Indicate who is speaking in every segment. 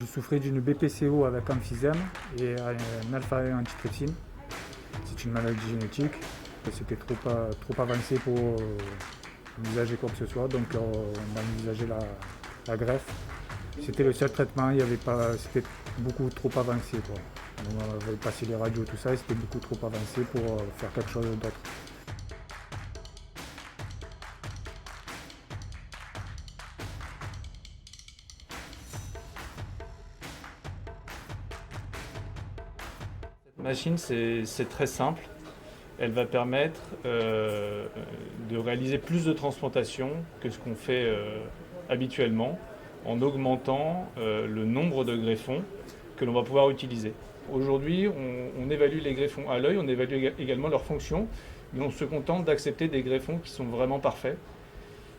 Speaker 1: Je souffrais d'une BPCO avec emphysème et un alpha-1 antitrypsine. C'est une maladie génétique et c'était trop avancé pour envisager quoi que ce soit, donc on a envisagé la greffe. C'était le seul traitement, c'était beaucoup trop avancé, quoi. On avait passé les radios, tout ça, et c'était beaucoup trop avancé pour faire quelque chose d'autre.
Speaker 2: Cette machine, c'est très simple. Elle va permettre de réaliser plus de transplantations que ce qu'on fait habituellement, en augmentant le nombre de greffons que l'on va pouvoir utiliser. Aujourd'hui, on évalue les greffons à l'œil, on évalue également leur fonction, mais on se contente d'accepter des greffons qui sont vraiment parfaits.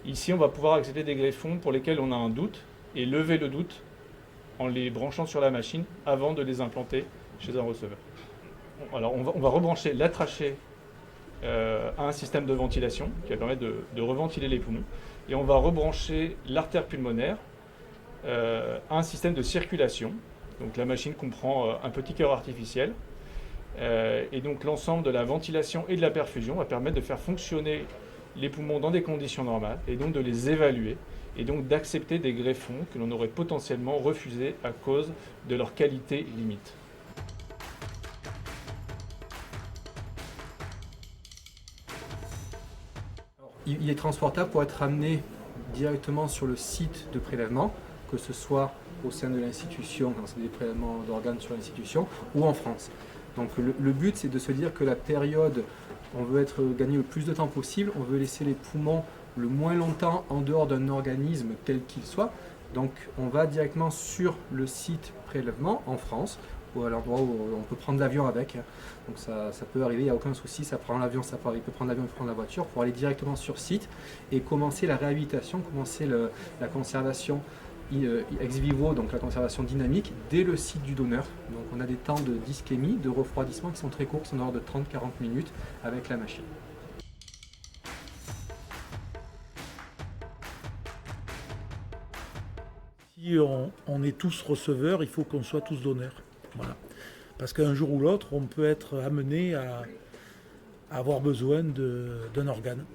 Speaker 2: Ici, on va pouvoir accepter des greffons pour lesquels on a un doute et lever le doute en les branchant sur la machine avant de les implanter chez un receveur. Alors, on va rebrancher la trachée à un système de ventilation qui va permettre de reventiler les poumons. Et on va rebrancher l'artère pulmonaire à un système de circulation. Donc la machine comprend un petit cœur artificiel. Et donc l'ensemble de la ventilation et de la perfusion va permettre de faire fonctionner les poumons dans des conditions normales et donc de les évaluer et donc d'accepter des greffons que l'on aurait potentiellement refusés à cause de leur qualité limite.
Speaker 3: Il est transportable pour être amené directement sur le site de prélèvement, que ce soit au sein de l'institution, quand c'est des prélèvements d'organes sur l'institution, ou en France. Donc le but, c'est de se dire que la période, on veut gagner le plus de temps possible, on veut laisser les poumons le moins longtemps en dehors d'un organisme quel qu'il soit. Donc on va directement sur le site prélèvement en France, ou à l'endroit où on peut prendre l'avion avec. Donc ça peut arriver, il n'y a aucun souci, ça prend l'avion, il peut prendre l'avion, il peut prendre la voiture pour aller directement sur site et commencer la réhabilitation, commencer la conservation ex vivo, donc la conservation dynamique, dès le site du donneur. Donc on a des temps de d'ischémie, de refroidissement qui sont très courts, qui sont de l'ordre de 30-40 minutes avec la machine.
Speaker 4: Si on est tous receveurs, il faut qu'on soit tous donneurs. Voilà. Parce qu'un jour ou l'autre, on peut être amené à avoir besoin d'un organe.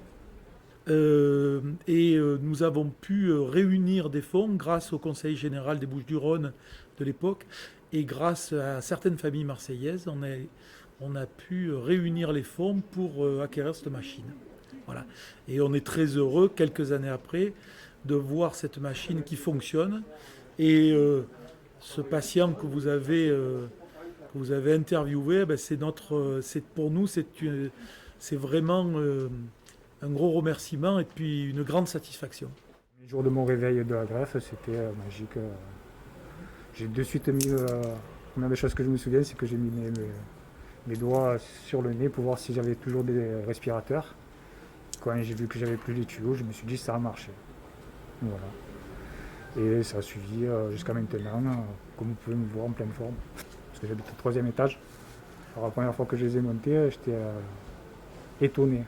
Speaker 4: Nous avons pu réunir des fonds grâce au Conseil général des Bouches-du-Rhône de l'époque et grâce à certaines familles marseillaises, on a pu réunir les fonds pour acquérir cette machine. Voilà. Et on est très heureux, quelques années après, de voir cette machine qui fonctionne. Et ce patient que vous avez interviewé, pour nous, c'est vraiment un gros remerciement et puis une grande satisfaction.
Speaker 1: Le jour de mon réveil de la greffe, c'était magique. J'ai de suite mis, la première des choses que je me souviens, c'est que j'ai mis mes doigts sur le nez pour voir si j'avais toujours des respirateurs. Quand j'ai vu que j'avais plus les tuyaux, je me suis dit ça a marché. Voilà. Et ça a suivi jusqu'à maintenant, comme vous pouvez me voir en pleine forme. Parce que j'habite au 3e étage. Alors la première fois que je les ai montés, j'étais étonné.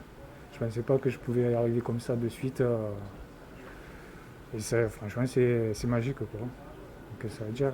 Speaker 1: Je ne pensais pas que je pouvais y arriver comme ça de suite. Et franchement, c'est magique, quoi. Donc ça veut dire.